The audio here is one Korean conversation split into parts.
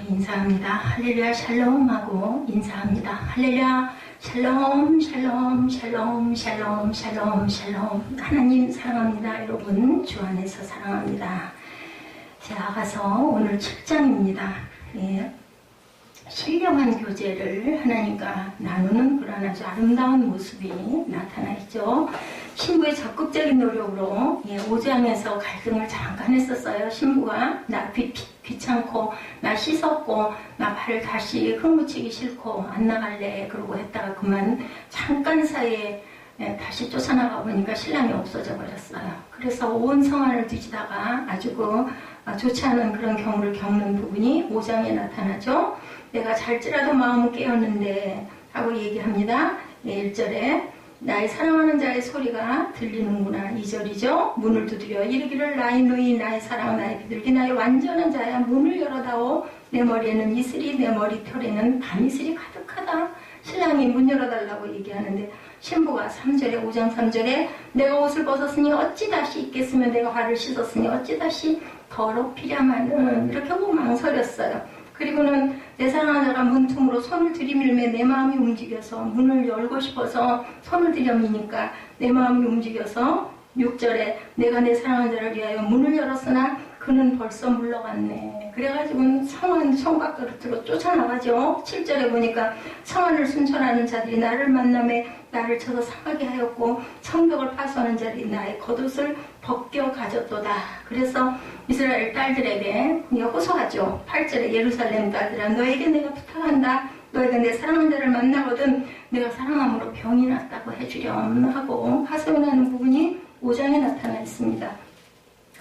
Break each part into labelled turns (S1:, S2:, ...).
S1: 인사합니다. 할렐루야 샬롬하고 인사합니다. 할렐루야 샬롬 샬롬 샬롬 샬롬 샬롬 샬롬. 하나님 사랑합니다. 여러분 주 안에서 사랑합니다. 제가 가서 오늘 7장입니다. 신령한 교제를 하나님과 나누는 그런 아주 아름다운 모습이 나타나 있죠. 신부의 적극적인 노력으로 5장에서 갈등을 잠깐 했었어요. 신부가 나 귀찮고 나 씻었고 나 발을 다시 흙묻히기 싫고 안 나갈래 그러고 했다가 그만 잠깐 사이에 다시 쫓아나가 보니까 신랑이 없어져 버렸어요. 그래서 온 성안을 뒤지다가 아주 좋지 않은 그런 경우를 겪는 부분이 5장에 나타나죠. 내가 잘지라도 마음은 깨었는데 하고 얘기합니다. 1절에 나의 사랑하는 자의 소리가 들리는구나. 2절이죠. 문을 두드려 이르기를 나의 누이 나의 사랑 나의 비둘기 나의 완전한 자야 문을 열어다오. 내 머리에는 이슬이 내 머리털에는 밤이슬이 가득하다. 신랑이 문 열어달라고 얘기하는데 신부가 3절에 5장 3절에 내가 옷을 벗었으니 어찌 다시 입겠으며 내가 발을 씻었으니 어찌 다시 더럽히랴마는 이렇게 하고 망설였어요. 그리고는 내 사랑하는 자가 문틈으로 손을 들이밀매 내 마음이 움직여서 문을 열고 싶어서 손을 들여미니까 내 마음이 움직여서 6절에 내가 내 사랑하는 자를 위하여 문을 열었으나 그는 벌써 물러갔네. 그래가지고 성안 성곽으로 쫓아나가죠. 7절에 보니까 성안을 순천하는 자들이 나를 만남에 나를 쳐서 상하게 하였고 성벽을 파수하는 자들이 나의 겉옷을 벗겨 가졌도다. 그래서 이스라엘 딸들에게 호소하죠. 8절에 예루살렘 딸들아 너에게 내가 부탁한다. 너희가 내 사랑하는 자를 만나거든 내가 사랑함으로 병이 났다고 해주렴 하고 하소연하는 부분이 5장에 나타나 있습니다.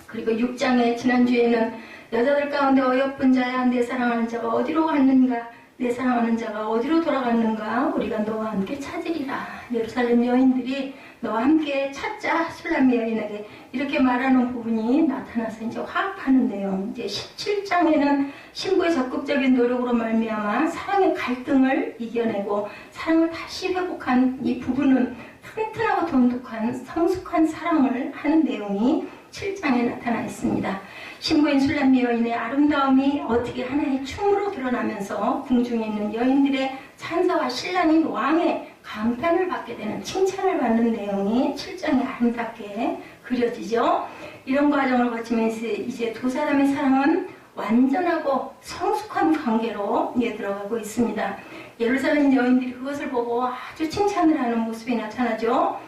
S1: 그리고 6장에 지난주에는 여자들 가운데 어여쁜 자야 내 사랑하는 자가 어디로 갔는가 내 사랑하는 자가 어디로 돌아갔는가 우리가 너와 함께 찾으리라. 예루살렘 여인들이 너와 함께 찾자. 술람 여인에게 이렇게 말하는 부분이 나타나서 이제 화합하는 내용. 이제 17장에는 신부의 적극적인 노력으로 말미암아 사랑의 갈등을 이겨내고 사랑을 다시 회복한 이 부부는 튼튼하고 돈독한 성숙한 사랑을 하는 내용이 7장에 나타나 있습니다. 신부인 술람미 여인의 아름다움이 어떻게 하나의 춤으로 드러나면서 궁중에 있는 여인들의 찬사와 신랑인 왕의 감탄을 받게 되는 칭찬을 받는 내용이 7장에 아름답게 그려지죠. 이런 과정을 거치면서 이제 두 사람의 사랑은 완전하고 성숙한 관계로 들어가고 있습니다. 예루살렘 여인들이 그것을 보고 아주 칭찬을 하는 모습이 나타나죠.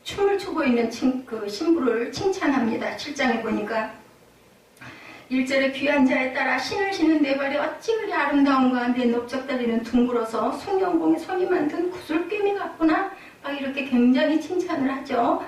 S1: 춤을 추고 있는 그 신부를 칭찬합니다. 7장에 보니까 1절에 귀한 자에 따라 신을 신은 내 발이 어찌 그리 아름다운가 내 넓적다리는 둥글어서 숭늉공에 손이 만든 구슬꿰미 같구나 막 이렇게 굉장히 칭찬을 하죠.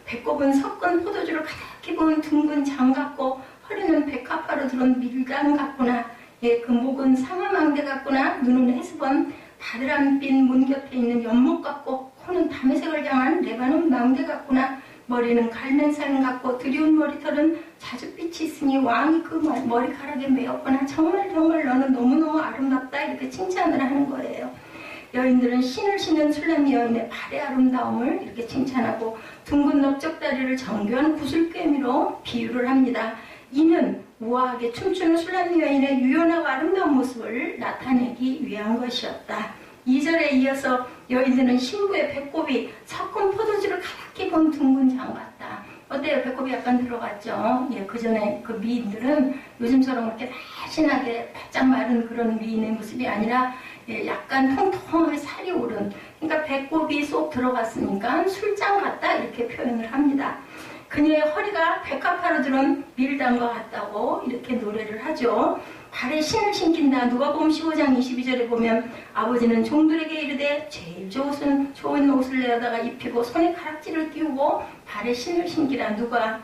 S1: 배꼽은 섞은 포도주를 가득히 부은 둥근 장 같고 허리는 백합화로 들은 밀당 같구나. 그 목은 상아망대 같구나. 눈은 헤스본 바드란빛 문 곁에 있는 연못 같고 코는 담의색을 향한 레바논 망대 같구나. 머리는 갈면산 같고 드리운 머리털은 자줏빛이 있으니 왕이 그 머리카락에 매었구나. 정말 너는 너무너무 아름답다. 이렇게 칭찬을 하는 거예요. 여인들은 신을 신는 술람미 여인의 발의 아름다움을 이렇게 칭찬하고 둥근 넓적다리를 정교한 구슬꿰미로 비유를 합니다. 이는 우아하게 춤추는 술람미 여인의 유연하고 아름다운 모습을 나타내기 위한 것이었다. 2절에 이어서 여인들은 신부의 배꼽이 섞은 포도주를 가득히 본 둥근 장 같다. 어때요? 배꼽이 약간 들어갔죠? 그 전에 그 미인들은 요즘처럼 그렇게 날씬하게 바짝 마른 그런 미인의 모습이 아니라 약간 통통하게 살이 오른, 그러니까 배꼽이 쏙 들어갔으니까 술장 같다 이렇게 표현을 합니다. 그녀의 허리가 백합화로 들은 밀당과 같다고 이렇게 노래를 하죠. 발에 신을 신긴다. 누가복음 15장 22절에 보면 아버지는 종들에게 이르되 제일 좋은 옷을 내어다가 입히고 손에 가락지를 띄우고 발에 신을 신기라. 누가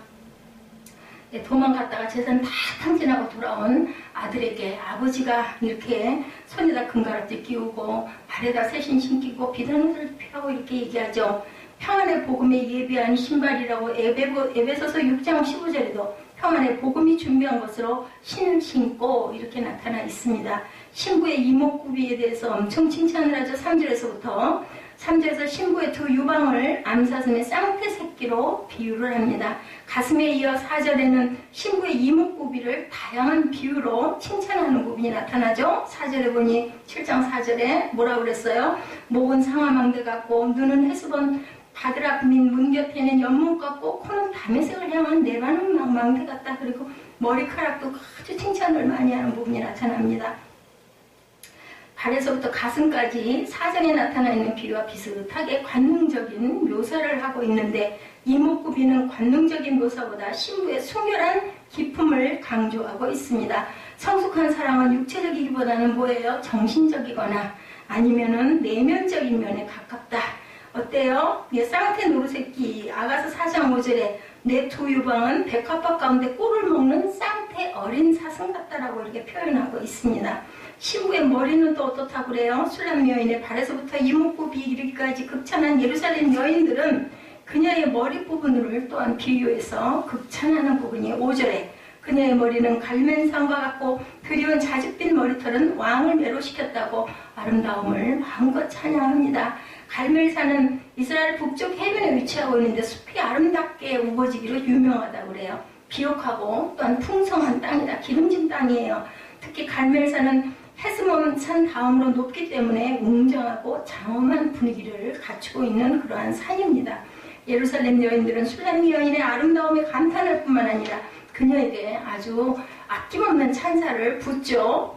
S1: 도망갔다가 재산 다 탕진하고 돌아온 아들에게 아버지가 이렇게 손에다 금가락지 끼우고 발에다 새신 신기고 비단 옷을 입히라고 이렇게 얘기하죠. 평안의 복음에 예비한 신발이라고 에베소서 6장 15절에도 평안의 복음이 준비한 것으로 신을 신고 이렇게 나타나 있습니다. 신부의 이목구비에 대해서 엄청 칭찬을 하죠. 3절에서부터 3절에서 신부의 두 유방을 암사슴의 쌍태 새끼로 비유를 합니다. 가슴에 이어 4절에는 신부의 이목구비를 다양한 비유로 칭찬하는 부분이 나타나죠. 4절에 보니 7장 4절에 뭐라고 그랬어요? 목은 상아망대 같고 눈은 헤스본 바드락 민 문 곁에 있는 연못 같고 코는 다메섹을 향한 레바논 망대 같다. 그리고 머리카락도 아주 칭찬을 많이 하는 부분이 나타납니다. 발에서부터 가슴까지 사정에 나타나 있는 비유와 비슷하게 관능적인 묘사를 하고 있는데 이목구비는 관능적인 묘사보다 신부의 순결한 기품을 강조하고 있습니다. 성숙한 사랑은 육체적이기보다는 뭐예요? 정신적이거나 아니면은 내면적인 면에 가깝다. 어때요? 쌍태 노루새끼 아가서 4장 5절에 내 두 유방은 백합밭 가운데 꿀을 먹는 쌍태 어린 사슴 같다라고 이렇게 표현하고 있습니다. 신부의 머리는 또 어떻다고 그래요? 술람 여인의 발에서부터 이목구비 이르기까지 극찬한 예루살렘 여인들은 그녀의 머리 부분을 또한 비유해서 극찬하는 부분이 5절에 그녀의 머리는 갈멜산과 같고 그리운 자줏빛 머리털은 왕을 매료시켰다고 아름다움을 마음껏 찬양합니다. 갈멜산은 이스라엘 북쪽 해변에 위치하고 있는데 숲이 아름답게 우거지기로 유명하다고 그래요. 비옥하고 또한 풍성한 땅이다. 기름진 땅이에요. 특히 갈멜산은 헤스몬 산 다음으로 높기 때문에 웅장하고 장엄한 분위기를 갖추고 있는 그러한 산입니다. 예루살렘 여인들은 술람 여인의 아름다움에 감탄할 뿐만 아니라 그녀에게 아주 아낌없는 찬사를 붓죠.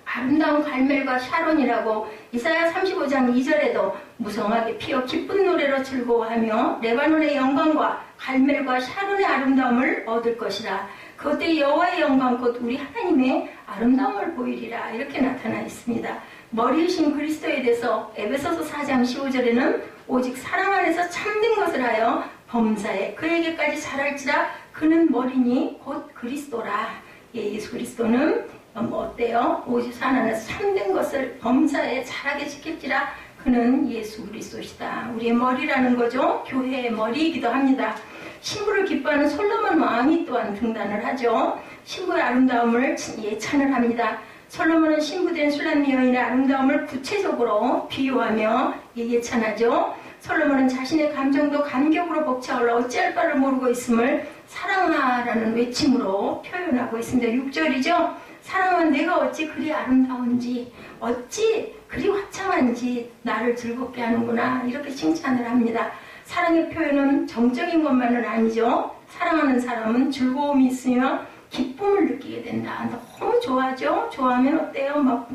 S1: 아름다운 갈멜과 샤론이라고 이사야 35장 2절에도 무성하게 피어 기쁜 노래로 즐거워하며 레바논의 영광과 갈멜과 샤론의 아름다움을 얻을 것이라. 그때 여호와의 영광 곧 우리 하나님의 아름다움을 보이리라. 이렇게 나타나 있습니다. 머리이신 그리스도에 대해서 에베소서 4장 15절에는 오직 사랑 안에서 참된 것을 하여 범사에 그에게까지 자랄지라. 그는 머리니 곧 그리스도라. 예수 그리스도는 어때요? 오직 사랑 안에서 참된 것을 범사에 자라게 지킬지라. 그는 예수 그리스도시다. 우리의 머리라는 거죠. 교회의 머리이기도 합니다. 신부를 기뻐하는 솔로몬 왕이 또한 등단을 하죠. 신부의 아름다움을 예찬을 합니다. 솔로몬은 신부된 술람 여인의 아름다움을 구체적으로 비유하며 예찬하죠. 솔로몬은 자신의 감정도 감격으로 벅차올라 어찌할 바를 모르고 있음을 사랑하라는 외침으로 표현하고 있습니다. 6절이죠. 사랑은 내가 어찌 그리 아름다운지 어찌 그리 화창한지 나를 즐겁게 하는구나. 이렇게 칭찬을 합니다. 사랑의 표현은 정적인 것만은 아니죠. 사랑하는 사람은 즐거움이 있으며 기쁨을 느끼게 된다. 너무 좋아하죠? 좋아하면 어때요? 막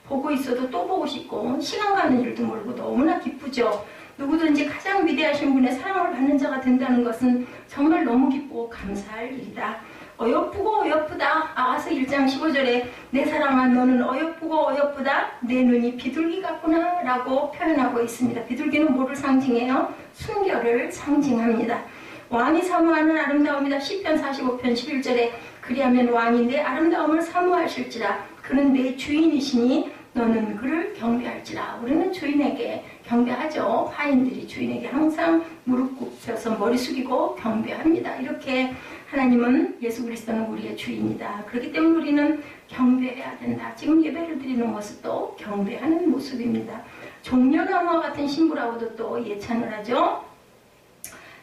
S1: 보고 있어도 또 보고 싶고 시간 가는 줄도 모르고 너무나 기쁘죠. 누구든지 가장 위대하신 분의 사랑을 받는 자가 된다는 것은 정말 너무 기쁘고 감사할 일이다. 어여쁘고 어여쁘다. 아가서 1장 15절에 내 사랑아 너는 어여쁘고 어여쁘다. 내 눈이 비둘기 같구나 라고 표현하고 있습니다. 비둘기는 뭐를 상징해요? 순결을 상징합니다. 왕이 사모하는 아름다움이다. 시편 45편 11절에 그리하면 왕이 내 아름다움을 사모하실지라. 그는 내 주인이시니 너는 그를 경배할지라. 우리는 주인에게 경배하죠. 하인들이 주인에게 항상 무릎 꿇혀서 머리 숙이고 경배합니다. 이렇게 하나님은 예수 그리스도는 우리의 주인이다. 그렇기 때문에 우리는 경배해야 된다. 지금 예배를 드리는 모습도 경배하는 모습입니다. 종려나무와 같은 신부라고도 또 예찬을 하죠.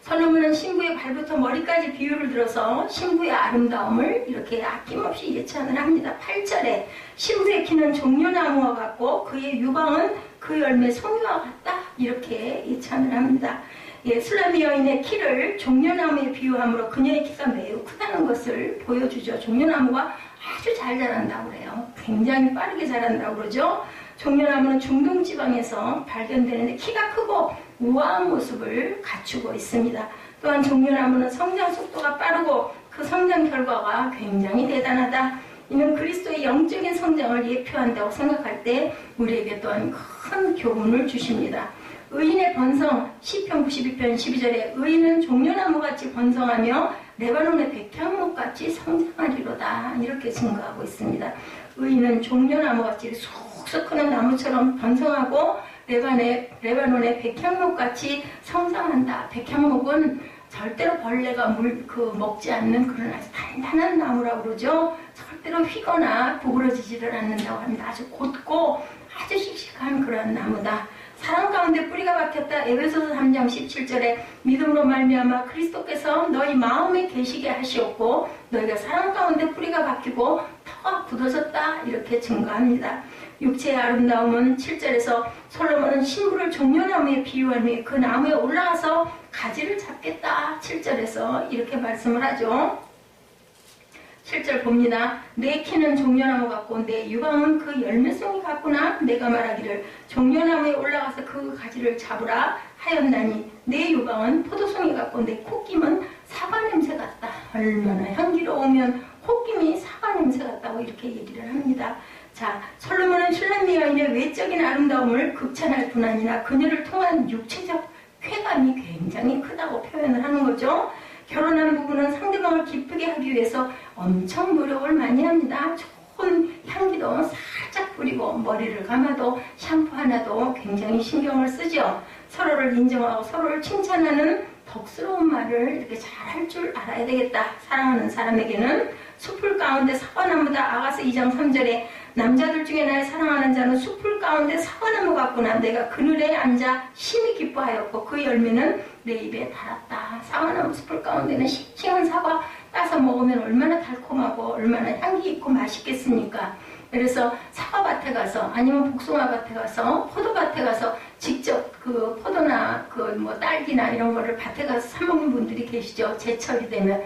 S1: 솔로몬은 신부의 발부터 머리까지 비유를 들어서 신부의 아름다움을 이렇게 아낌없이 예찬을 합니다. 8절에 신부의 키는 종려나무와 같고 그의 유방은 그 열매 송이와 같다. 이렇게 예찬을 합니다. 술라미 여인의 키를 종려나무에 비유함으로 그녀의 키가 매우 크다는 것을 보여주죠. 종려나무가 아주 잘 자란다고 그래요. 굉장히 빠르게 자란다고 그러죠. 종려나무는 중동 지방에서 발견되는데 키가 크고 우아한 모습을 갖추고 있습니다. 또한 종려나무는 성장 속도가 빠르고 그 성장 결과가 굉장히 대단하다. 이는 그리스도의 영적인 성장을 예표한다고 생각할 때 우리에게 또한 큰 교훈을 주십니다. 의인의 번성, 시편 92편 12절에 의인은 종려나무같이 번성하며 레바논의 백향목같이 성장하리로다. 이렇게 증거하고 있습니다. 의인은 종려나무같이 쑥쑥 크는 나무처럼 번성하고 레바논의 백향목같이 성장한다. 백향목은 절대로 벌레가 먹지 않는 그런 아주 단단한 나무라고 그러죠. 절대로 휘거나 구부러지지를 않는다고 합니다. 아주 곧고 아주 씩씩한 그런 나무다. 사랑 가운데 뿌리가 박혔다. 에베소서 3장 17절에 믿음으로 말미암아 그리스도께서 너희 마음에 계시게 하시었고 너희가 사랑 가운데 뿌리가 박히고 터가 굳어졌다. 이렇게 증거합니다. 육체의 아름다움은 7절에서 솔로몬은 신부를 종려나무에 비유한 후에 그 나무에 올라가서 가지를 잡겠다. 7절에서 이렇게 말씀을 하죠. 7절 봅니다. 내 키는 종려나무 같고 내 유방은 그 열매송이 같구나. 내가 말하기를 종려나무에 올라가서 그 가지를 잡으라 하였나니 내 유방은 포도송이 같고 내 콧김은 사과 냄새 같다. 얼마나 향기로우면 콧김이 사과 냄새 같다고 이렇게 얘기를 합니다. 자, 솔로몬은 슐람미 여인의 외적인 아름다움을 극찬할 뿐 아니라 그녀를 통한 육체적 쾌감이 굉장히 크다고 표현을 하는 거죠. 결혼한 부부는 상대방을 기쁘게 하기 위해서 엄청 노력을 많이 합니다. 좋은 향기도 살짝 뿌리고 머리를 감아도 샴푸 하나도 굉장히 신경을 쓰죠. 서로를 인정하고 서로를 칭찬하는 덕스러운 말을 이렇게 잘 할 줄 알아야 되겠다. 사랑하는 사람에게는 숲풀 가운데 사과나무다. 아가서 2장 3절에 남자들 중에 날 사랑하는 자는 숲풀 가운데 사과나무 같구나. 내가 그늘에 앉아 심히 기뻐하였고 그 열매는 내 입에 달았다. 사과나무 숲풀 가운데는 싱싱한 사과 따서 먹으면 얼마나 달콤하고 얼마나 향기 있고 맛있겠습니까? 그래서 사과밭에 가서 아니면 복숭아밭에 가서 포도밭에 가서 직접 그 포도나 그 뭐 딸기나 이런 거를 밭에 가서 사 먹는 분들이 계시죠. 제철이 되면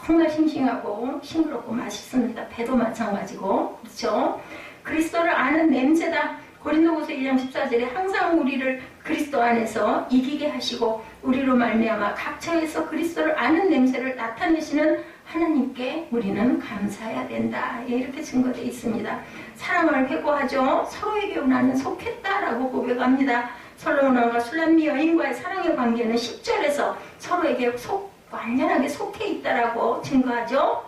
S1: 정말 싱싱하고 싱그럽고 맛있습니다. 배도 마찬가지고 그렇죠. 그리스도를 아는 냄새다. 고린도후서 2장 14절에 항상 우리를 그리스도 안에서 이기게 하시고 우리로 말미암아 각처에서 그리스도를 아는 냄새를 나타내시는 하나님께 우리는 감사해야 된다. 이렇게 증거되어 있습니다. 사랑을 회고하죠. 서로에게 나는 속했다라고 고백합니다. 솔로몬 왕과 슐람미 여인과의 사랑의 관계는 10절에서 서로에게 완전하게 속해 있다라고 증거하죠.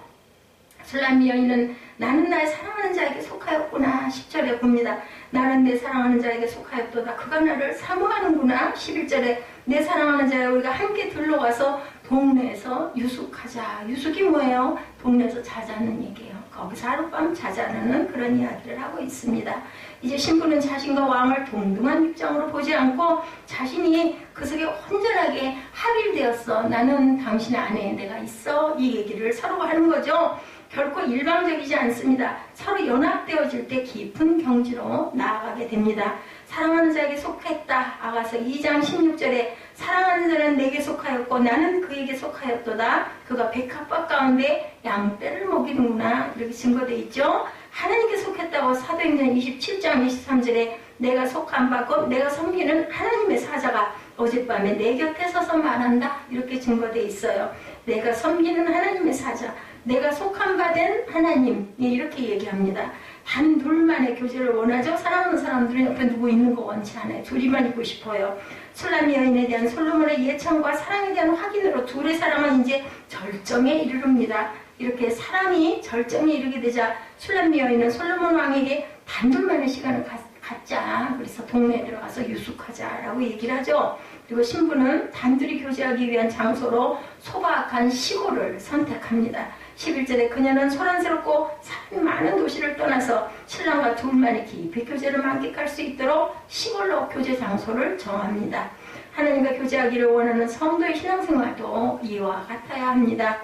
S1: 슐람미 여인은 나는 나의 사랑하는 자에게 속하였구나. 10절에 봅니다. 나는 내 사랑하는 자에게 속하였도다. 그가 나를 사모하는구나. 11절에 내 사랑하는 자여 우리가 함께 들러가서 동네에서 유숙하자. 유숙이 뭐예요? 동네에서 자자는 얘기예요. 거기서 하룻밤 자자는 그런 이야기를 하고 있습니다. 이제 신부는 자신과 왕을 동등한 입장으로 보지 않고 자신이 그 속에 온전하게 합일되었어. 나는 당신 안에 내가 있어. 이 얘기를 서로가 하는 거죠. 결코 일방적이지 않습니다. 서로 연합되어질 때 깊은 경지로 나아가게 됩니다. 사랑하는 자에게 속했다. 아가서 2장 16절에 사랑하는 자는 내게 속하였고 나는 그에게 속하였도다. 그가 백합밭 가운데 양떼를 먹이는구나. 이렇게 증거되어 있죠. 하나님께 속했다고 사도행전 27장 23절에 내가 속한 바고 내가 섬기는 하나님의 사자가 어젯밤에 내 곁에 서서 말한다. 이렇게 증거되어 있어요. 내가 섬기는 하나님의 사자, 내가 속한 바 된 하나님, 이렇게 얘기합니다. 단 둘만의 교제를 원하죠. 사랑하는 사람들은 옆에 누구 있는 거 원치 않아요. 둘이만 있고 싶어요. 슐람미 여인에 대한 솔로몬의 예찬과 사랑에 대한 확인으로 둘의 사랑은 이제 절정에 이르릅니다. 이렇게 사랑이 절정에 이르게 되자 슐람미 여인은 솔로몬 왕에게 단둘만의 시간을 갖자. 그래서 동네에 들어가서 유숙하자라고 얘기를 하죠. 그리고 신부는 단둘이 교제하기 위한 장소로 소박한 시골을 선택합니다. 11절에 그녀는 소란스럽고 사람이 많은 도시를 떠나서 신랑과 둘만의 깊이 교제를 만끽할 수 있도록 시골로 교제 장소를 정합니다. 하나님과 교제하기를 원하는 성도의 신앙생활도 이와 같아야 합니다.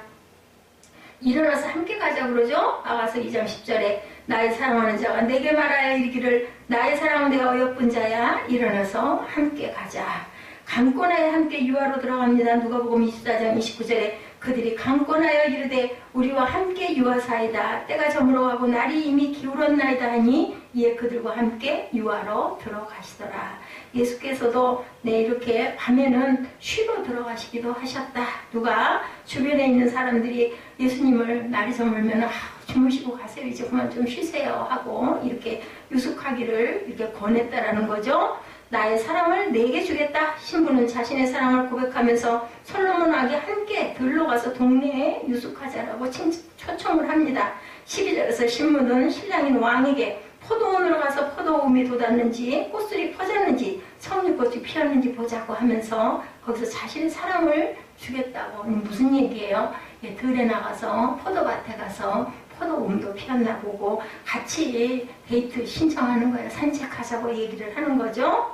S1: 일어나서 함께 가자 그러죠. 아가서 2장 10절에 나의 사랑하는 자가 내게 말하여 이르기를 나의 사랑은 내가 어여쁜 자야. 일어나서 함께 가자. 강권하여 함께 유하로 들어갑니다. 누가복음 24장 29절에 그들이 강권하여 이르되 우리와 함께 유하사이다. 때가 저물어가고 날이 이미 기울었나이다 하니 이에 그들과 함께 유하로 들어가시더라. 예수께서도 이렇게 밤에는 쉬러 들어가시기도 하셨다. 누가 주변에 있는 사람들이 예수님을 날이 저물면 주무시고 가세요. 이제 그만 좀 쉬세요 하고 이렇게 유숙하기를 이렇게 권했다라는 거죠. 나의 사랑을 내게 주겠다. 신부는 자신의 사랑을 고백하면서 솔로몬 왕이 함께 들러가서 동네에 유숙하자라고 초청을 합니다. 12절에서 신부는 신랑인 왕에게 포도원으로 가서 포도움이 돋았는지 꽃술이 퍼졌는지 석류꽃이 피었는지 보자고 하면서 거기서 자신의 사랑을 주겠다고. 무슨 얘기예요? 들에 나가서 포도밭에 가서 포도움도 피었나 보고 같이 데이트 신청하는 거예요. 산책하자고 얘기를 하는 거죠.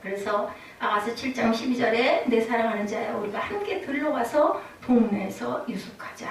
S1: 그래서 아가서 7장 12절에 내 사랑하는 자야 우리가 함께 들러가서 동네에서 유숙하자.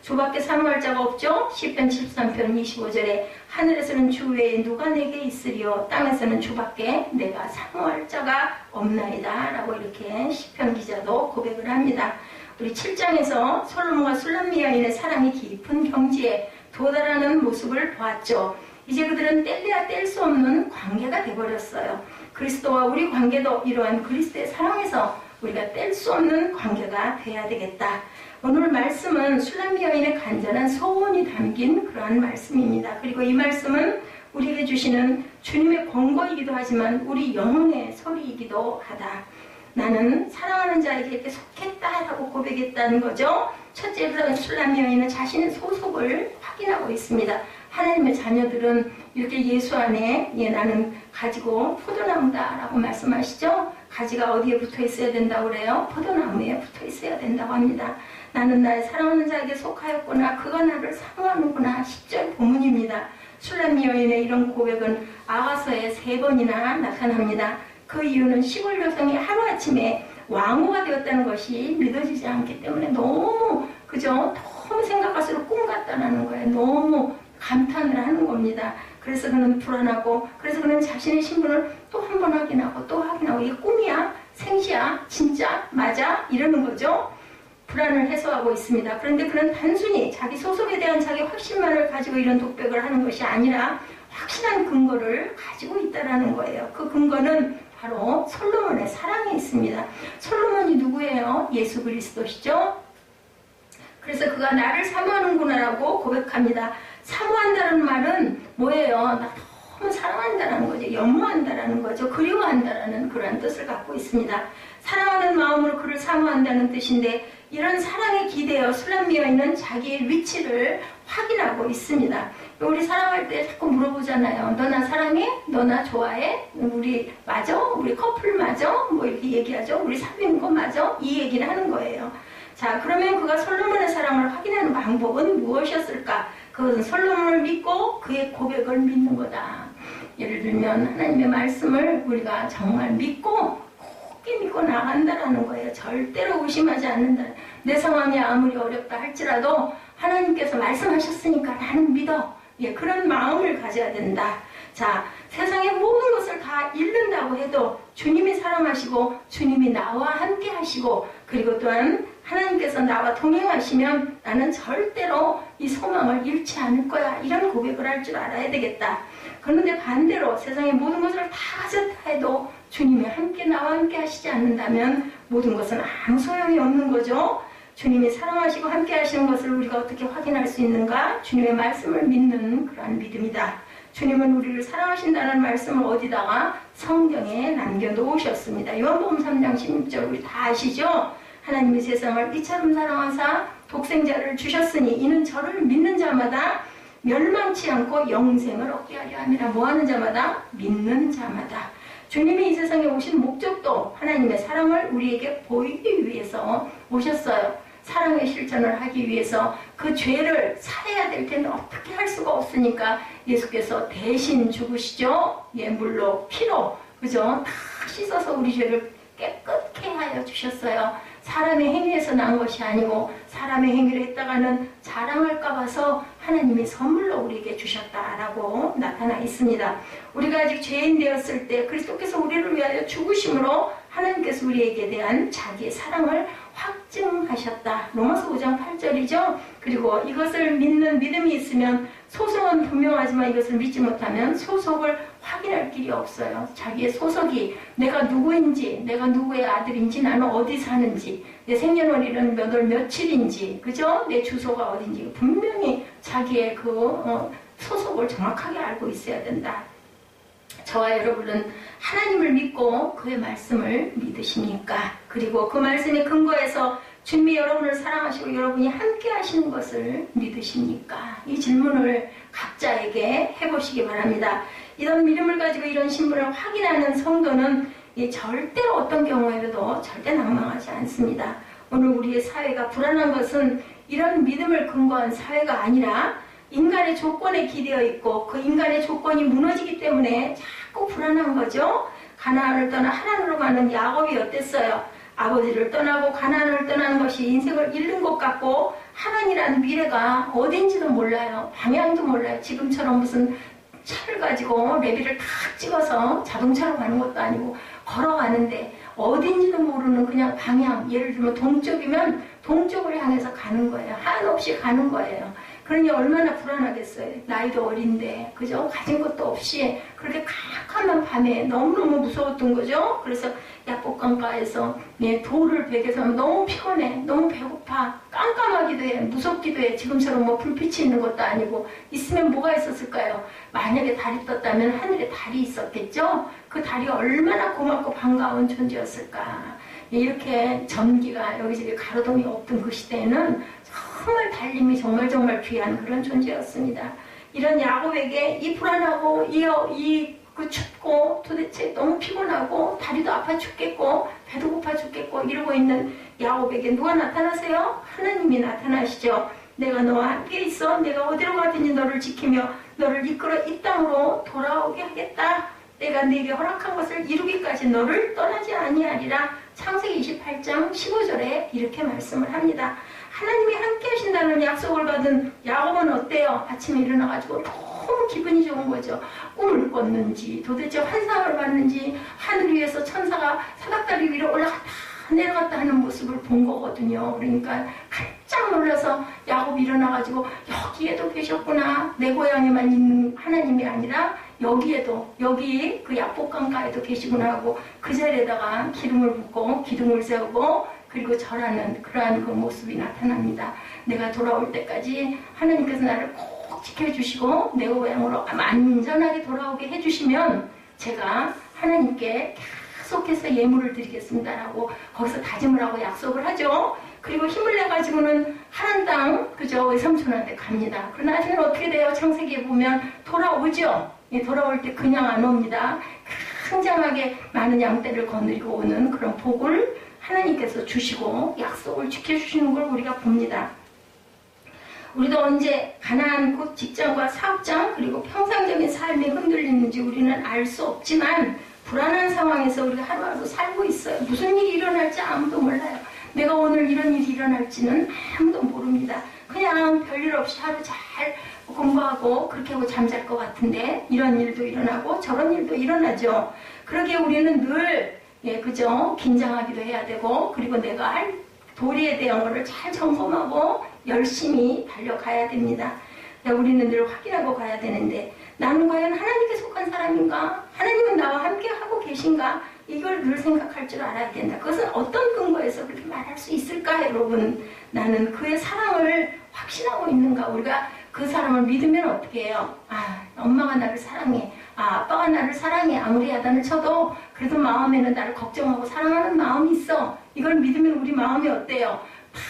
S1: 주밖에 사모할 자가 없죠. 시편 73편 25절에 하늘에서는 주 외에 누가 내게 있으리요 땅에서는 주밖에 내가 사모할 자가 없나이다 라고 이렇게 시편 기자도 고백을 합니다. 우리 7장에서 솔로몬과 술람미 여인의 사랑이 깊은 경지에 도달하는 모습을 보았죠. 이제 그들은 뗄래야 뗄 수 없는 관계가 되어버렸어요. 그리스도와 우리 관계도 이러한 그리스도의 사랑에서 우리가 뗄 수 없는 관계가 돼야 되겠다. 오늘 말씀은 술람미 여인의 간절한 소원이 담긴 그러한 말씀입니다. 그리고 이 말씀은 우리에게 주시는 주님의 권고이기도 하지만 우리 영혼의 소리이기도 하다. 나는 사랑하는 자에게 이렇게 속했다라고 고백했다는 거죠. 첫째로 술람미 여인은 자신의 소속을 확인하고 있습니다. 하나님의 자녀들은 이렇게 예수 안에 나는 가지고 포도나무다라고 말씀하시죠. 가지가 어디에 붙어 있어야 된다고 그래요? 포도나무에 붙어 있어야 된다고 합니다. 나는 나의 사랑하는 자에게 속하였구나. 그가 나를 사모하는구나. 10절 본문입니다. 술람미 여인의 이런 고백은 아가서에 3번이나 나타납니다. 그 이유는 시골 여성이 하루아침에 왕후가 되었다는 것이 믿어지지 않기 때문에 너무 생각할수록 꿈 같다는 거예요. 너무 감탄을 하는 겁니다. 그래서 그는 불안하고 그래서 그는 자신의 신분을 또 한 번 확인하고 또 확인하고 이게 꿈이야? 생시야? 진짜? 맞아? 이러는 거죠. 불안을 해소하고 있습니다. 그런데 그는 단순히 자기 소속에 대한 자기 확신만을 가지고 이런 독백을 하는 것이 아니라 확실한 근거를 가지고 있다는 거예요. 그 근거는 바로 솔로몬의 사랑에 있습니다. 솔로몬이 누구예요? 예수 그리스도시죠. 그래서 그가 나를 사모하는구나라고 고백합니다. 사모한다는 말은 뭐예요? 나 너무 사랑한다는 거죠. 연모한다는 거죠. 그리워한다는 그런 뜻을 갖고 있습니다. 사랑하는 마음으로 그를 사모한다는 뜻인데 이런 사랑에 기대어 술람미 여인은 자기의 위치를 확인하고 있습니다. 우리 사랑할 때 자꾸 물어보잖아요. 너 나 사랑해? 너 나 좋아해? 우리 맞아? 우리 커플 맞아? 뭐 이렇게 얘기하죠. 우리 사귀는 거 맞아? 이 얘기를 하는 거예요. 자, 그러면 그가 솔로몬의 사랑을 확인하는 방법은 무엇이었을까? 그것은 솔로몬을 믿고 그의 고백을 믿는 거다. 예를 들면 하나님의 말씀을 우리가 정말 믿고 굳게 믿고 나간다라는 거예요. 절대로 의심하지 않는다. 내 상황이 아무리 어렵다 할지라도 하나님께서 말씀하셨으니까 나는 믿어. 그런 마음을 가져야 된다. 자, 세상의 모든 것을 다 잃는다고 해도 주님이 사랑하시고 주님이 나와 함께 하시고 그리고 또한 하나님께서 나와 동행하시면 나는 절대로 이 소망을 잃지 않을 거야. 이런 고백을 할 줄 알아야 되겠다. 그런데 반대로 세상의 모든 것을 다 가졌다 해도 주님이 함께 나와 함께 하시지 않는다면 모든 것은 아무 소용이 없는 거죠. 주님이 사랑하시고 함께 하시는 것을 우리가 어떻게 확인할 수 있는가? 주님의 말씀을 믿는 그러한 믿음이다. 주님은 우리를 사랑하신다는 말씀을 어디다가 성경에 남겨놓으셨습니다. 요한복음 3장 16절 우리 다 아시죠? 하나님이 세상을 이처럼 사랑하사 독생자를 주셨으니 이는 저를 믿는 자마다 멸망치 않고 영생을 얻게 하려 함이라. 뭐하는 자마다? 믿는 자마다. 주님이 이 세상에 오신 목적도 하나님의 사랑을 우리에게 보이기 위해서 오셨어요. 사랑의 실천을 하기 위해서 그 죄를 살해야 될 텐데 어떻게 할 수가 없으니까 예수께서 대신 죽으시죠. 물로 피로 그죠? 다 씻어서 우리 죄를 깨끗게 하여 주셨어요. 사람의 행위에서 난 것이 아니고 사람의 행위를 했다가는 자랑할까 봐서 하나님이 선물로 우리에게 주셨다라고 나타나 있습니다. 우리가 아직 죄인 되었을 때 그리스도께서 우리를 위하여 죽으심으로 하나님께서 우리에게 대한 자기의 사랑을 확증하셨다. 로마서 5장 8절이죠. 그리고 이것을 믿는 믿음이 있으면 소속은 분명하지만 이것을 믿지 못하면 소속을 확인할 길이 없어요. 자기의 소속이 내가 누구인지, 내가 누구의 아들인지, 나는 어디 사는지, 내 생년월일은 몇 월 며칠인지, 그죠? 내 주소가 어딘지 분명히 자기의 소속을 정확하게 알고 있어야 된다. 저와 여러분은 하나님을 믿고 그의 말씀을 믿으십니까? 그리고 그 말씀에 근거해서 주님이 여러분을 사랑하시고 여러분이 함께 하시는 것을 믿으십니까? 이 질문을 각자에게 해보시기 바랍니다. 이런 믿음을 가지고 이런 신분을 확인하는 성도는 절대로 어떤 경우에도 절대 낭망하지 않습니다. 오늘 우리의 사회가 불안한 것은 이런 믿음을 근거한 사회가 아니라 인간의 조건에 기대어 있고 그 인간의 조건이 무너지기 때문에 자꾸 불안한 거죠. 가나안을 떠나 하란으로 가는 야곱이 어땠어요? 아버지를 떠나고 가나안을 떠나는 것이 인생을 잃는 것 같고 하란이라는 미래가 어딘지도 몰라요. 방향도 몰라요. 지금처럼 무슨 차를 가지고 내비를 탁 찍어서 자동차로 가는 것도 아니고 걸어가는데 어딘지도 모르는 그냥 방향, 예를 들면 동쪽이면 동쪽을 향해서 가는 거예요. 한없이 가는 거예요. 그러니 얼마나 불안하겠어요. 나이도 어린데, 그죠? 가진 것도 없이 그렇게 캄캄한 밤에 너무너무 무서웠던 거죠. 그래서 야복강가에서 돌을 베개서 너무 피곤해, 너무 배고파, 깜깜하기도 해, 무섭기도 해. 지금처럼 뭐 불빛이 있는 것도 아니고 있으면 뭐가 있었을까요? 만약에 달이 떴다면 하늘에 달이 있었겠죠? 그 달이 얼마나 고맙고 반가운 존재였을까. 이렇게 전기가 여기저기 가로등이 없던 그 시대에는 정말 달림이 정말 귀한 그런 존재였습니다. 이런 야곱에게 이 불안하고 그 춥고 도대체 너무 피곤하고 다리도 아파 죽겠고 배도 고파 죽겠고 이러고 있는 야곱에게 누가 나타나세요? 하나님이 나타나시죠. 내가 너와 함께 있어. 내가 어디로 가든지 너를 지키며 너를 이끌어 이 땅으로 돌아오게 하겠다. 내가 네게 허락한 것을 이루기까지 너를 떠나지 아니하리라. 창세기 28장 15절에 이렇게 말씀을 합니다. 하나님이 함께 하신다는 약속을 받은 야곱은 어때요? 아침에 일어나가지고 너무 기분이 좋은 거죠. 꿈을 꿨는지 도대체 환상을 봤는지 하늘 위에서 천사가 사닥다리 위로 올라갔다 내려갔다 하는 모습을 본 거거든요. 그러니까 깜짝 놀라서 야곱이 일어나가지고 여기에도 계셨구나. 내 고향에만 있는 하나님이 아니라 여기에도, 여기 그 야복강가에도 계시구나 하고 그 자리에다가 기름을 붓고 기둥을 세우고 그리고 절하는 그러한 그 모습이 나타납니다. 내가 돌아올 때까지 하나님께서 나를 꼭 지켜주시고 내 고향으로 안전하게 돌아오게 해주시면 제가 하나님께 계속해서 예물을 드리겠습니다라고 거기서 다짐을 하고 약속을 하죠. 그리고 힘을 내가지고는 하란 땅, 그죠? 외삼촌한테 갑니다. 그러나 나중에 어떻게 돼요? 창세기에 보면 돌아오죠. 돌아올 때 그냥 안 옵니다. 굉장하게 많은 양떼를 거느리고 오는 그런 복을 하나님께서 주시고 약속을 지켜주시는 걸 우리가 봅니다. 우리도 언제 가나안 곧 직장과 사업장 그리고 평상적인 삶이 흔들리는지 우리는 알 수 없지만 불안한 상황에서 우리가 하루하루 살고 있어요. 무슨 일이 일어날지 아무도 몰라요. 내가 오늘 이런 일이 일어날지는 아무도 모릅니다. 그냥 별일 없이 하루 잘 공부하고 그렇게 하고 잠잘 것 같은데 이런 일도 일어나고 저런 일도 일어나죠. 그러기에 우리는 늘 그죠? 긴장하기도 해야 되고 그리고 내가 할 도리에 대한 거를 잘 점검하고 열심히 달려가야 됩니다. 우리는 늘 확인하고 가야 되는데 나는 과연 하나님께 속한 사람인가? 하나님은 나와 함께 하고 계신가? 이걸 늘 생각할 줄 알아야 된다. 그것은 어떤 근거에서 그렇게 말할 수 있을까, 여러분? 나는 그의 사랑을 확신하고 있는가? 우리가 그 사람을 믿으면 어떻게 해요? 아, 엄마가 나를 사랑해. 아, 아빠가 나를 사랑해. 아무리 야단을 쳐도 그래도 마음에는 나를 걱정하고 사랑하는 마음이 있어. 이걸 믿으면 우리 마음이 어때요?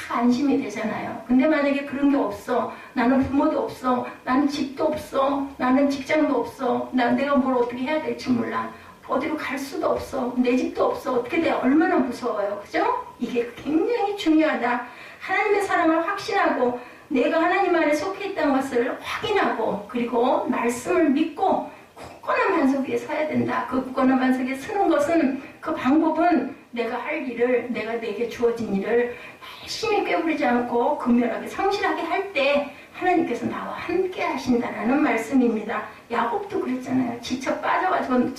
S1: 다 안심이 되잖아요. 근데 만약에 그런 게 없어. 나는 부모도 없어. 나는 집도 없어. 나는 직장도 없어. 내가 뭘 어떻게 해야 될지 몰라. 어디로 갈 수도 없어. 내 집도 없어. 어떻게 돼? 얼마나 무서워요. 그죠? 이게 굉장히 중요하다. 하나님의 사랑을 확신하고 내가 하나님 안에 속해 있다는 것을 확인하고 그리고 말씀을 믿고 굳건한 반석 위에 서야 된다. 그 굳건한 반석에 서는 것은 그 방법은 내가 할 일을 내가 내게 주어진 일을 열심히 꾀부리지 않고 근면하게 성실하게 할 때 하나님께서 나와 함께 하신다라는 말씀입니다. 야곱도 그랬잖아요. 지쳐 빠져가지고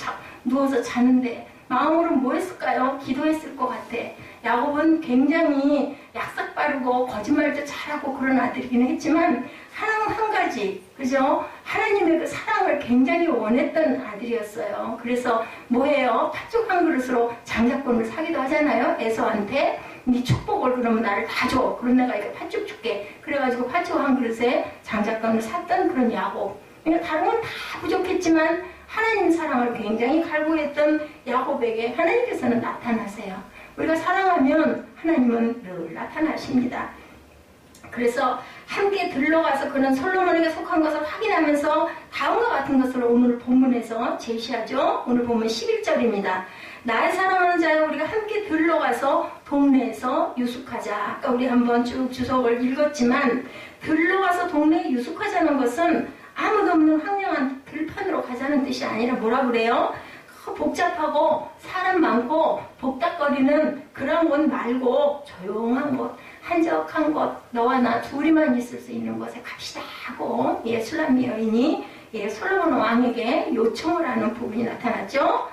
S1: 누워서 자는데 마음으로 뭐 했을까요? 기도했을 것 같아. 야곱은 굉장히 약삭 빠르고 거짓말도 잘하고 그런 아들이긴 했지만 한 가지, 그죠? 하나님의 그 사랑을 굉장히 원했던 아들이었어요. 그래서 뭐예요? 팥죽 한 그릇으로 장자권을 사기도 하잖아요. 에서한테 네 축복을 그러면 나를 다 줘. 그럼 내가 이거 팥죽 줄게. 그래가지고 팥죽 한 그릇에 장자권을 샀던 그런 야곱. 그러니까 다른 건 다 부족했지만 하나님 사랑을 굉장히 갈구했던 야곱에게 하나님께서는 나타나세요. 우리가 사랑하면 하나님은 늘 나타나십니다. 그래서 함께 들러가서 그는 솔로몬에게 속한 것을 확인하면서 다음과 같은 것을 오늘 본문에서 제시하죠. 오늘 보면 11절입니다. 나의 사랑하는 자여 우리가 함께 들러가서 동네에서 유숙하자. 아까 우리 한번 쭉 주석을 읽었지만 들러가서 동네에 유숙하자는 것은 아무도 없는 황량한 들판으로 가자는 뜻이 아니라 뭐라 그래요? 복잡하고 사람 많고 복닥거리는 그런 곳 말고 조용한 곳, 한적한 곳, 너와 나 둘이만 있을 수 있는 곳에 갑시다 하고 슐라미 여인이 솔로몬 왕에게 요청을 하는 부분이 나타났죠.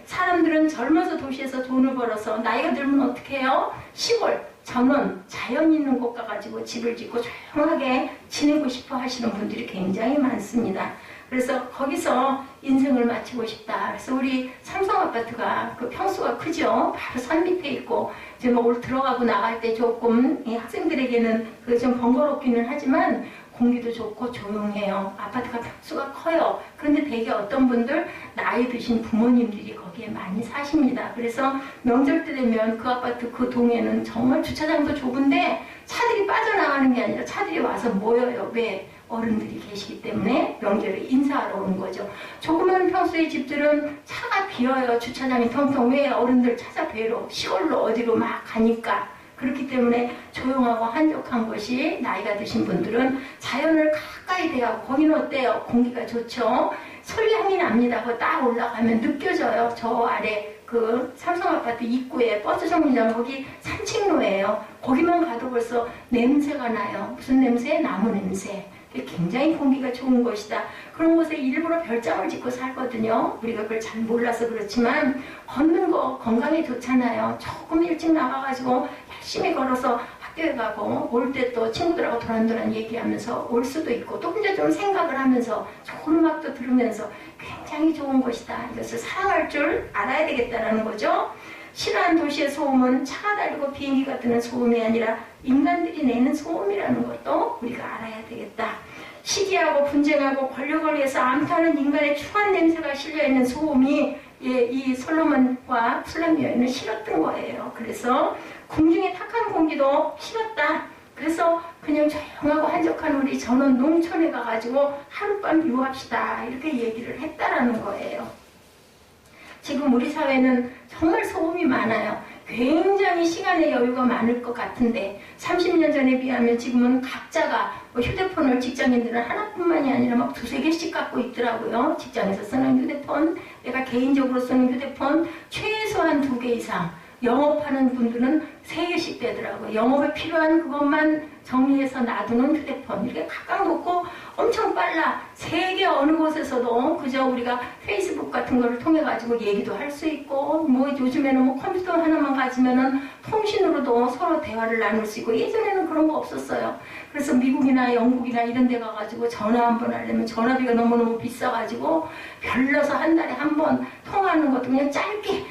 S1: 사람들은 젊어서 도시에서 돈을 벌어서 나이가 들면 어떻게 해요? 시골, 전원, 자연 있는 곳 가가지고 집을 짓고 조용하게 지내고 싶어 하시는 분들이 굉장히 많습니다. 그래서 거기서 인생을 마치고 싶다. 그래서 우리 삼성아파트가 그 평수가 크죠. 바로 산 밑에 있고 이제 뭐 들어가고 나갈 때 조금 학생들에게는 그 좀 번거롭기는 하지만 공기도 좋고 조용해요. 아파트가 평수가 커요. 그런데 되게 어떤 분들 나이 드신 부모님들이 거기에 많이 사십니다. 그래서 명절 때 되면 그 아파트 그 동에는 정말 주차장도 좁은데 차들이 빠져나가는 게 아니라 차들이 와서 모여요. 왜? 어른들이 계시기 때문에 명절에 인사하러 오는 거죠. 조그만 평수의 집들은 차가 비어요. 주차장이 텅텅. 왜? 어른들 찾아뵈러 시골로 어디로 막 가니까. 그렇기 때문에 조용하고 한적한 곳이 나이가 드신 분들은 자연을 가까이 대하고 거기는 어때요? 공기가 좋죠. 솔향이 납니다. 그거 딱 올라가면 느껴져요. 저 아래 그 삼성아파트 입구에 버스 정류장 거기 산책로예요. 거기만 가도 벌써 냄새가 나요. 무슨 냄새? 나무 냄새. 굉장히 공기가 좋은 곳이다. 그런 곳에 일부러 별장을 짓고 살거든요. 우리가 그걸 잘 몰라서 그렇지만 걷는 거 건강에 좋잖아요. 조금 일찍 나가가지고 열심히 걸어서 학교에 가고 올 때 또 친구들하고 도란도란 얘기하면서 올 수도 있고 또 혼자 좀 생각을 하면서 좋은 음악도 들으면서 굉장히 좋은 곳이다. 이것을 사랑할 줄 알아야 되겠다라는 거죠. 싫어하는 도시의 소음은 차가 달리고 비행기가 뜨는 소음이 아니라 인간들이 내는 소음이라는 것도 우리가 알아야 되겠다. 시기하고 분쟁하고 권력을 위해서 암투하는 인간의 추한 냄새가 실려있는 소음이 이 솔로몬과 슐라미 여인은 싫었던 거예요. 그래서 궁중의 탁한 공기도 싫었다. 그래서 그냥 조용하고 한적한 우리 전원 농촌에 가가지고 하룻밤 유합시다. 이렇게 얘기를 했다라는 거예요. 지금 우리 사회는 정말 소음이 많아요. 굉장히 시간의 여유가 많을 것 같은데 30년 전에 비하면 지금은 각자가 휴대폰을 직장인들은 하나뿐만이 아니라 막 두세 개씩 갖고 있더라고요. 직장에서 쓰는 휴대폰, 내가 개인적으로 쓰는 휴대폰 최소한 2개 이상, 영업하는 분들은 3개씩 되더라고요. 영업에 필요한 그것만 정리해서 놔두는 휴대폰 이렇게 각각 놓고 엄청 빨라. 세계 어느 곳에서도 그저 우리가 페이스북 같은 거를 통해 가지고 얘기도 할 수 있고 뭐 요즘에는 뭐 컴퓨터 하나만 가지면은 통신으로도 서로 대화를 나눌 수 있고 예전에는 그런 거 없었어요. 그래서 미국이나 영국이나 이런 데 가가지고 전화 한 번 하려면 전화비가 너무너무 비싸가지고 별러서 한 달에 한 번 통화하는 것도 그냥 짧게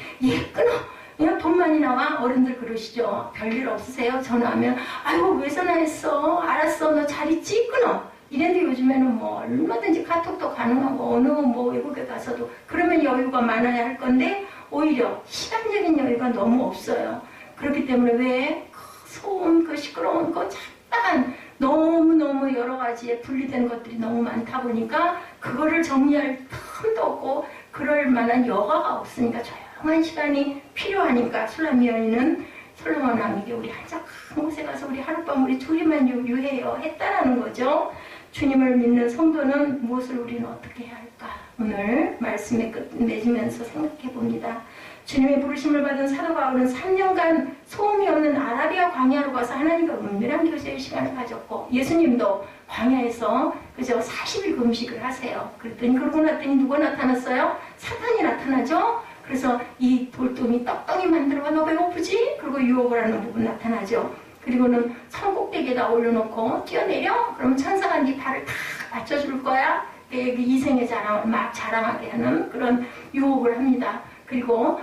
S1: 끊어. 그냥 돈 많이 나와. 어른들 그러시죠. 별일 없으세요? 전화하면 아이고 왜 전화했어? 알았어. 너 잘 있지? 끊어. 이랬는데 요즘에는 뭐 얼마든지 카톡도 가능하고 어느 뭐 외국에 가서도 그러면 여유가 많아야 할 건데 오히려 시간적인 여유가 너무 없어요. 그렇기 때문에 왜 그 소음, 그 시끄러운 거 잡다한 너무너무 여러 가지에 분리된 것들이 너무 많다 보니까 그거를 정리할 틈도 없고 그럴 만한 여가가 없으니까 조용한 시간이 필요하니까 슐라미 여인은 솔로몬 왕에게 우리 한적한 곳에 가서 우리 하룻밤 우리 둘이만 유해요 했다라는 거죠. 주님을 믿는 성도는 무엇을 우리는 어떻게 해야 할까? 오늘 말씀에 끝맺으면서 생각해 봅니다. 주님의 부르심을 받은 사도 바울은 3년간 소음이 없는 아라비아 광야로 가서 하나님과 은밀한 교제의 시간을 가졌고 예수님도 광야에서 그저 40일 금식을 하세요. 그랬더니 그러고 났더니 누가 나타났어요? 사탄이 나타나죠? 그래서 이 돌돔이 떡덩이 만들어가 너 배고프지? 그리고 유혹을 하는 부분 나타나죠. 그리고는 산 꼭대기에다 올려놓고 뛰어내려? 그럼 천사가 네 발을 다 받쳐줄 거야? 이생의 자랑을 막 자랑하게 하는 그런 유혹을 합니다. 그리고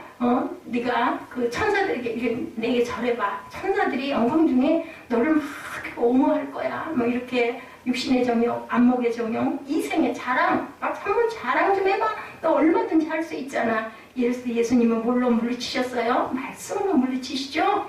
S1: 네가 그 천사들에게 내게 절해봐. 천사들이 영광 중에 너를 막 옹호할 거야. 뭐 이렇게 육신의 정욕, 안목의 정욕, 이생의 자랑. 막 한번 자랑 좀 해봐. 너 얼마든지 할 수 있잖아. 예수님은 뭘로 물리치셨어요? 말씀으로 물리치시죠?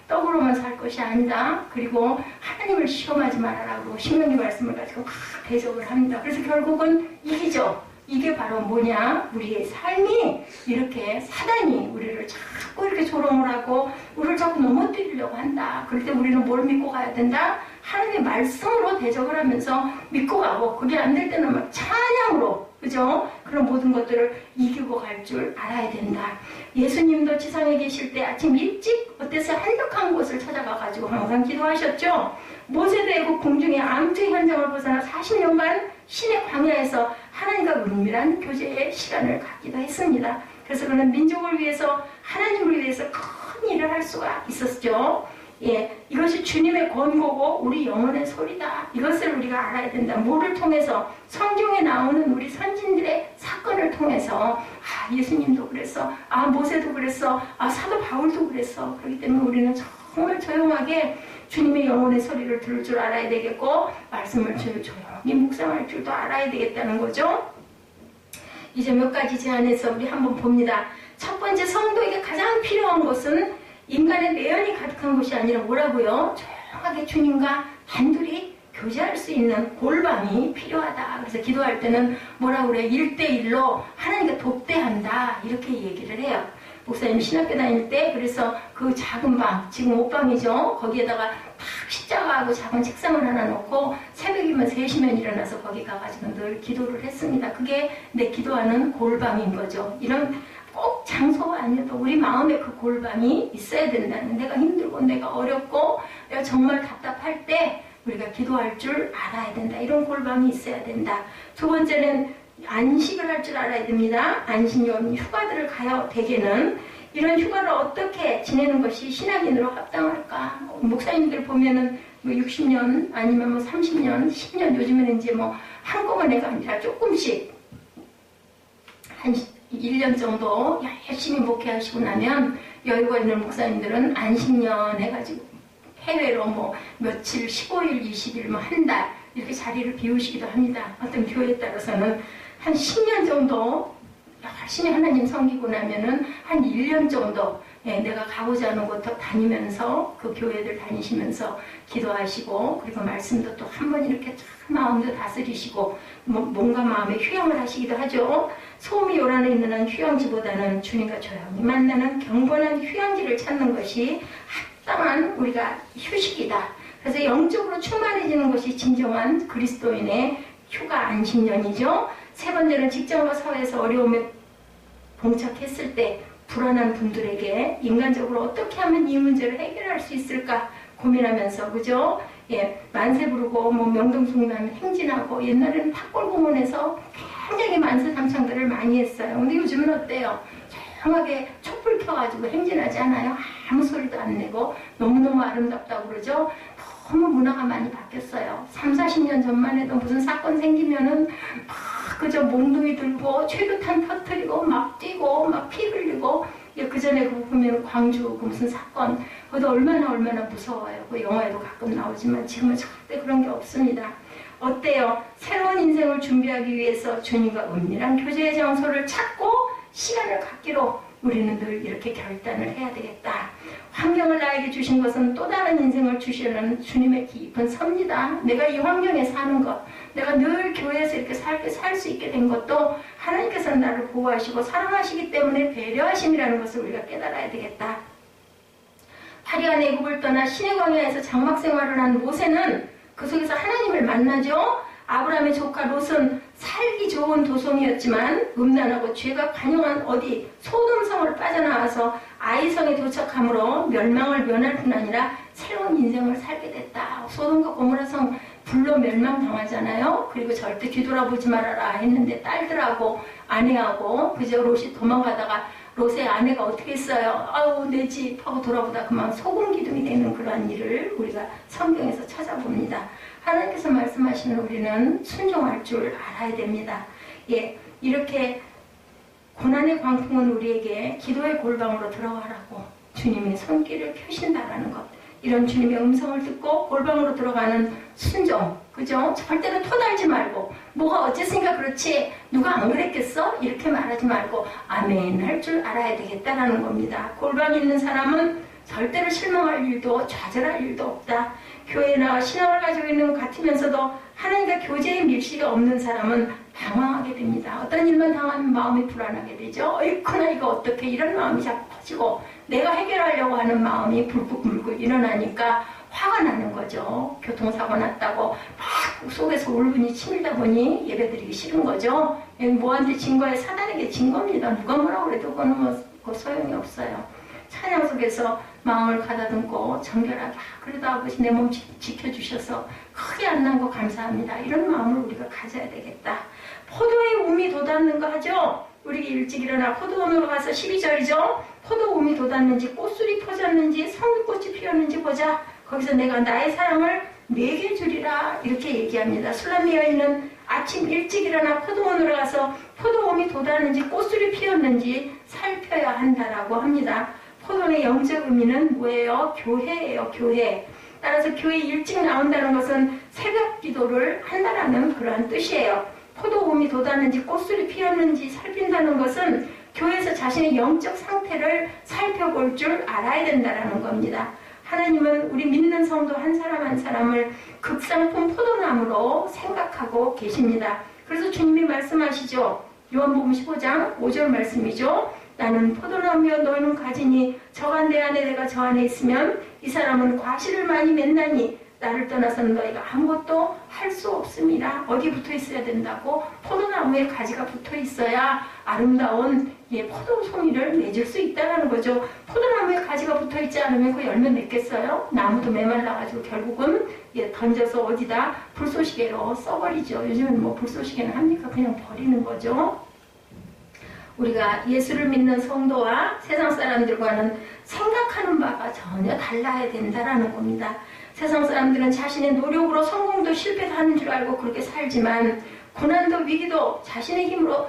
S1: 떡으로만 살 것이 아니다. 그리고 하나님을 시험하지 말아라고 신명기 말씀을 가지고 막 대적을 합니다. 그래서 결국은 이기죠. 이게 바로 뭐냐? 우리의 삶이 이렇게 사단이 우리를 자꾸 이렇게 조롱을 하고 우리를 자꾸 넘어뜨리려고 한다. 그럴 때 우리는 뭘 믿고 가야 된다? 하나님의 말씀으로 대적을 하면서 믿고 가고 그게 안 될 때는 막 찬양으로 그죠? 그런 모든 것들을 이기고 갈 줄 알아야 된다. 예수님도 지상에 계실 때 아침 일찍 어땠어요? 한적한 곳을 찾아가가지고 항상 기도하셨죠? 모세도 애국 공중의 암투 현장을 벗어나 40년간 신의 광야에서 하나님과 은밀한 교제의 시간을 갖기도 했습니다. 그래서 그는 민족을 위해서, 하나님을 위해서 큰 일을 할 수가 있었죠. 예, 이것이 주님의 권고고 우리 영혼의 소리다. 이것을 우리가 알아야 된다. 뭐를 통해서? 성경에 나오는 우리 선진들의 사건을 통해서, 아, 예수님도 그랬어. 아, 모세도 그랬어. 아, 사도 바울도 그랬어. 그렇기 때문에 우리는 정말 조용하게 주님의 영혼의 소리를 들을 줄 알아야 되겠고, 말씀을 조용히 묵상할 줄도 알아야 되겠다는 거죠. 이제 몇 가지 제안해서 우리 한번 봅니다. 첫 번째, 성도에게 가장 필요한 것은 인간의 내연이 가득한 것이 아니라 뭐라고요? 조용하게 주님과 단둘이 교제할 수 있는 골방이 필요하다. 그래서 기도할 때는 뭐라고 그래요? 1대1로 하나님과 독대한다. 이렇게 얘기를 해요. 목사님 신학교 다닐 때 그래서 그 작은 방, 지금 옷방이죠. 거기에다가 탁 십자가하고 작은 책상을 하나 놓고 새벽이면 3시면 일어나서 거기 가가지고 늘 기도를 했습니다. 그게 내 기도하는 골방인 거죠. 이런 꼭 장소가 아니어도 우리 마음에 그 골방이 있어야 된다는, 내가 힘들고 내가 어렵고 내가 정말 답답할 때 우리가 기도할 줄 알아야 된다. 이런 골방이 있어야 된다. 두 번째는 안식을 할 줄 알아야 됩니다. 안식년 휴가들을 가야 되게는 이런 휴가를 어떻게 지내는 것이 신앙인으로 합당할까? 목사님들 보면은 뭐 60년 아니면 뭐 30년, 10년, 요즘에는 이제 뭐 한꺼번에가 아니라 조금씩 한 1년 정도 열심히 목회하시고 나면 여유가 있는 목사님들은 안식년 해가지고 해외로 뭐 며칠, 15일, 20일, 뭐 한 달 이렇게 자리를 비우시기도 합니다. 어떤 교회에 따라서는 한 10년 정도 열심히 하나님 섬기고 나면은 한 1년 정도 내가 가고자 하는 곳 다니면서 그 교회들 다니시면서 기도하시고, 그리고 말씀도 또 한 번 이렇게 참 마음도 다스리시고 몸과 마음에 휴양을 하시기도 하죠. 소음이 요란해 있는 한 휴양지보다는 주님과 조용히 만나는 경건한 휴양지를 찾는 것이 합당한 우리가 휴식이다. 그래서 영적으로 충만해지는 것이 진정한 그리스도인의 휴가 안식년이죠. 세 번째는 직장과 사회에서 어려움에 봉착했을 때 불안한 분들에게 인간적으로 어떻게 하면 이 문제를 해결할 수 있을까 고민하면서, 그죠? 예, 만세 부르고 뭐 명동숭배하면 행진하고, 옛날에는 탑골공원에서 굉장히 만세 삼창들을 많이 했어요. 근데 요즘은 어때요? 조용하게 촛불 켜가지고 행진하지 않아요? 아무 소리도 안 내고 너무너무 아름답다고 그러죠? 너무 문화가 많이 바뀌었어요. 3, 40년 전만 해도 무슨 사건 생기면은 막 그저 몽둥이 들고 최루탄 터뜨리고 막 뛰고 막 피 흘리고, 그 전에 그거 보면 광주 그 무슨 사건, 그것도 얼마나 무서워요. 그 영화에도 가끔 나오지만 지금은 절대 그런 게 없습니다. 어때요? 새로운 인생을 준비하기 위해서 주님과 은밀한 교제의 장소를 찾고 시간을 갖기로 우리는 늘 이렇게 결단을 해야 되겠다. 환경을 나에게 주신 것은 또 다른 인생을 주시려는 주님의 깊은 섭니다. 내가 이 환경에 사는 것, 내가 늘 교회에서 이렇게 살 수 있게 된 것도 하나님께서 나를 보호하시고 사랑하시기 때문에 배려하심이라는 것을 우리가 깨달아야 되겠다. 파리한 애국을 떠나 신의 광야에서 장막 생활을 한 모세는 그 속에서 하나님을 만나죠. 아브라함의 조카 롯은 살기 좋은 도성이었지만 음란하고 죄가 관영한 어디 소돔성을 빠져나와서 아이성에 도착함으로 멸망을 면할 뿐 아니라 새로운 인생을 살게 됐다. 소돔과 고모라성 불로 멸망당하잖아요. 그리고 절대 뒤돌아보지 말아라 했는데 딸들하고 아내하고 그저 롯이 도망가다가 롯의 아내가 어떻게 했어요? 아우 내 집 하고 돌아보다 그만 소금 기둥이 되는 그러한 일을 우리가 성경에서 찾아봅니다. 하나님께서 말씀하시는 우리는 순종할 줄 알아야 됩니다. 예, 이렇게 고난의 광풍은 우리에게 기도의 골방으로 들어가라고 주님이 손길을 펴신다라는 것, 이런 주님의 음성을 듣고 골방으로 들어가는 순종, 그죠? 절대로 토달지 말고 뭐가 어쨌으니까 그렇지 누가 안 그랬겠어? 이렇게 말하지 말고 아멘 할 줄 알아야 되겠다라는 겁니다. 골방에 있는 사람은 절대로 실망할 일도 좌절할 일도 없다. 교회나 신앙을 가지고 있는 것 같으면서도 하나님과 교제의 밀실이 없는 사람은 방황하게 됩니다. 어떤 일만 당하면 마음이 불안하게 되죠. 어이쿠나 이거 어떻게, 이런 마음이 자꾸 커지고 내가 해결하려고 하는 마음이 불끈불끈 일어나니까 화가 나는 거죠. 교통사고 났다고 막 속에서 울분이 치밀다 보니 예배드리기 싫은 거죠. 뭐한테 진 거에 사단에게 진 겁니다. 누가 뭐라고 그래도 그거는 뭐 소용이 없어요. 찬양 속에서 마음을 가다듬고 정결하게 그래도 아버지 내 몸 지켜주셔서 크게 안 난 거 감사합니다. 이런 마음을 우리가 가져야 되겠다. 포도의 um이 돋았는 거 하죠. 우리 일찍 일어나 포도원으로 가서 12절이죠. 포도 um이 돋았는지 꽃술이 퍼졌는지 성류꽃이 피었는지 보자. 거기서 내가 나의 사랑을 내게 주리라 이렇게 얘기합니다. 술람미 여인은 아침 일찍 일어나 포도원으로 가서 포도 um이 돋았는지 꽃술이 피었는지 살펴야 한다라고 합니다. 포도원의 영적 의미는 뭐예요? 교회예요. 교회. 따라서 교회 일찍 나온다는 것은 새벽 기도를 한다라는 그러한 뜻이에요. 포도 um이 돋았는지 꽃술이 피었는지 살핀다는 것은 교회에서 자신의 영적 상태를 살펴볼 줄 알아야 된다는 겁니다. 하나님은 우리 믿는 성도 한 사람 한 사람을 극상품 포도나무로 생각하고 계십니다. 그래서 주님이 말씀하시죠. 요한복음 15장 5절 말씀이죠. 나는 포도나무여 너희는 가지니 저가 내 안에 내가 저 안에 있으면 이 사람은 과실을 많이 맺나니 나를 떠나서는 너희가 아무것도 할 수 없습니다. 어디 붙어 있어야 된다고? 포도나무에 가지가 붙어 있어야 아름다운 포도송이를 맺을 수 있다는 거죠. 포도나무에 가지가 붙어 있지 않으면 그 열매 맺겠어요? 나무도 메말라가지고 결국은 던져서 어디다 불쏘시개로 써버리죠. 요즘은 뭐 불쏘시개는 합니까? 그냥 버리는 거죠. 우리가 예수를 믿는 성도와 세상 사람들과는 생각하는 바가 전혀 달라야 된다는 겁니다. 세상 사람들은 자신의 노력으로 성공도 실패도 하는 줄 알고 그렇게 살지만 고난도 위기도 자신의 힘으로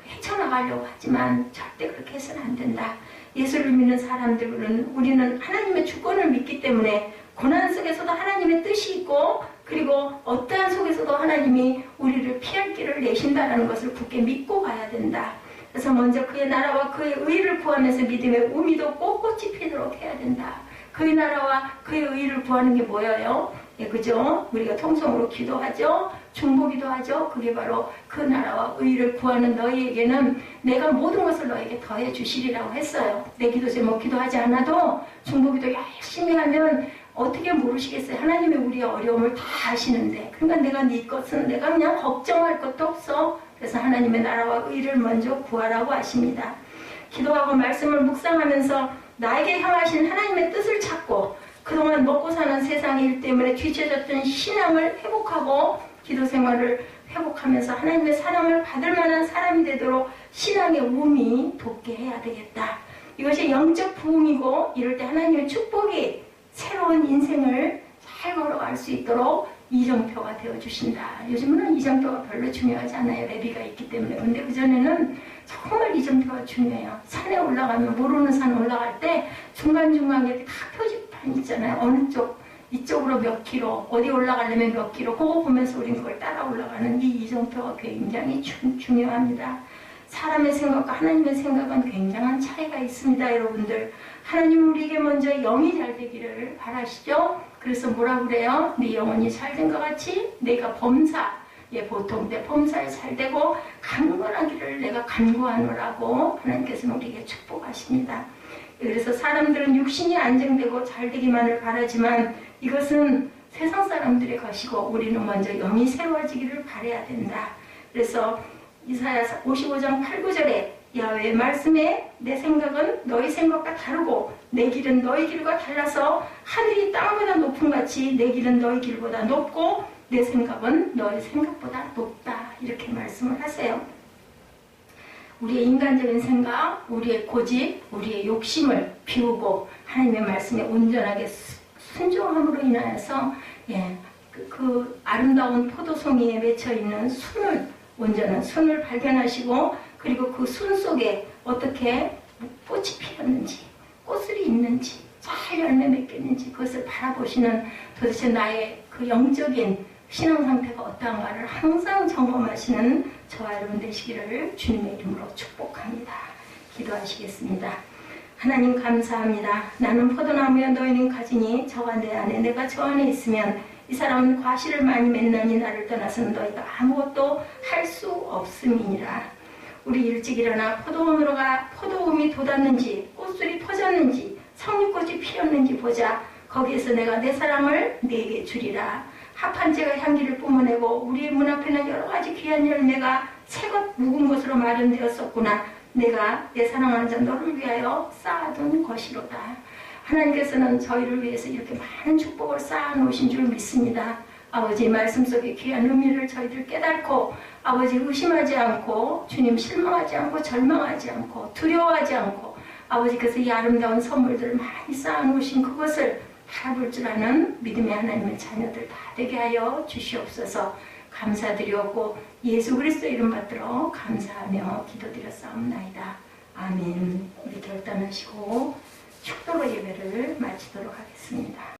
S1: 헤쳐나가려고 하지만 절대 그렇게 해서는 안 된다. 예수를 믿는 사람들은 우리는 하나님의 주권을 믿기 때문에 고난 속에서도 하나님의 뜻이 있고 그리고 어떠한 속에서도 하나님이 우리를 피할 길을 내신다는 것을 굳게 믿고 가야 된다. 그래서 먼저 그의 나라와 그의 의를 구하면서 믿음의 우미도 꼿꼿이 피도록 해야 된다. 그의 나라와 그의 의를 구하는 게 뭐예요? 그죠? 우리가 통성으로 기도하죠. 중보기도 하죠. 그게 바로 그 나라와 의를 구하는 너희에게는 내가 모든 것을 너에게 더해 주시리라고 했어요. 내 기도 제목 기도하지 않아도 중보기도 열심히 하면 어떻게 모르시겠어요? 하나님이 우리의 어려움을 다 아시는데 그러니까 내가 네 것은 내가 그냥 걱정할 것도 없어. 그래서 하나님의 나라와 의를 먼저 구하라고 하십니다. 기도하고 말씀을 묵상하면서 나에게 향하신 하나님의 뜻을 찾고 그동안 먹고 사는 세상의 일 때문에 뒤처졌던 신앙을 회복하고 기도 생활을 회복하면서 하나님의 사랑을 받을 만한 사람이 되도록 신앙의 um이 돋게 해야 되겠다. 이것이 영적 부흥이고 이럴 때 하나님의 축복이 새로운 인생을 잘 걸어갈 수 있도록 이정표가 되어주신다. 요즘은 이정표가 별로 중요하지 않아요. 레비가 있기 때문에. 근데 그전에는 정말 이정표가 중요해요. 산에 올라가면 모르는 산 올라갈 때 중간중간에 다 표지판 있잖아요. 어느 쪽 이쪽으로 몇 킬로 어디 올라가려면 몇 킬로 그거 보면서 우린 그걸 따라 올라가는 이 이정표가 굉장히 중요합니다. 사람의 생각과 하나님의 생각은 굉장한 차이가 있습니다. 여러분들 하나님 우리에게 먼저 영이 잘 되기를 바라시죠. 그래서 뭐라 그래요? 네 영혼이 잘 된 것 같이 내가 범사 보통 내 범사에 잘 되고 강건하기를 내가 간구하노라고 하나님께서는 우리에게 축복하십니다. 그래서 사람들은 육신이 안정되고 잘 되기만을 바라지만 이것은 세상 사람들의 것이고 우리는 먼저 영이 새로워지기를 바라야 된다. 그래서 이사야 55장 8, 9절에 야훼의 말씀에 내 생각은 너희 생각과 다르고 내 길은 너희 길과 달라서 하늘이 땅보다 높은 같이 내 길은 너희 길보다 높고 내 생각은 너희 생각보다 높다. 이렇게 말씀을 하세요. 우리의 인간적인 생각, 우리의 고집, 우리의 욕심을 비우고 하나님의 말씀에 온전하게 순종함으로 인하여서 그 아름다운 포도송이에 맺혀있는 순을 온전한 순을 발견하시고 그리고 그 순 속에 어떻게 꽃이 피었는지 꽃술이 있는지 잘 열매 맺겠는지 그것을 바라보시는 도대체 나의 그 영적인 신앙 상태가 어떠한가를 항상 점검하시는 저와 여러분 되시기를 주님의 이름으로 축복합니다. 기도하시겠습니다. 하나님 감사합니다. 나는 포도나무여 너희는 가지니 저가 내 안에 내가 저 안에 있으면 이 사람은 과실을 많이 맺나니 나를 떠나서는 너희가 아무것도 할 수 없음이니라. 우리 일찍 일어나 포도원으로 가 포도 um이 돋았는지 꽃술이 퍼졌는지 성류꽃이 피었는지 보자. 거기에서 내가 내 사랑을 네게 주리라. 합한 제가 향기를 뿜어내고 우리의 문 앞에는 여러 가지 귀한 열매가 새것 묵은 곳으로 마련되었었구나. 내가 내 사랑하는 자 너를 위하여 쌓아둔 것이로다. 하나님께서는 저희를 위해서 이렇게 많은 축복을 쌓아놓으신 줄 믿습니다. 아버지 말씀 속에 귀한 의미를 저희들 깨닫고 아버지 의심하지 않고 주님 실망하지 않고 절망하지 않고 두려워하지 않고 아버지께서 이 아름다운 선물들을 많이 쌓아놓으신 그것을 바라볼 줄 아는 믿음의 하나님의 자녀들 다 되게 하여 주시옵소서. 감사드리옵고 예수 그리스도의 이름 받들어 감사하며 기도드렸사옵나이다. 아멘. 우리 결단하시고 축도로 예배를 마치도록 하겠습니다.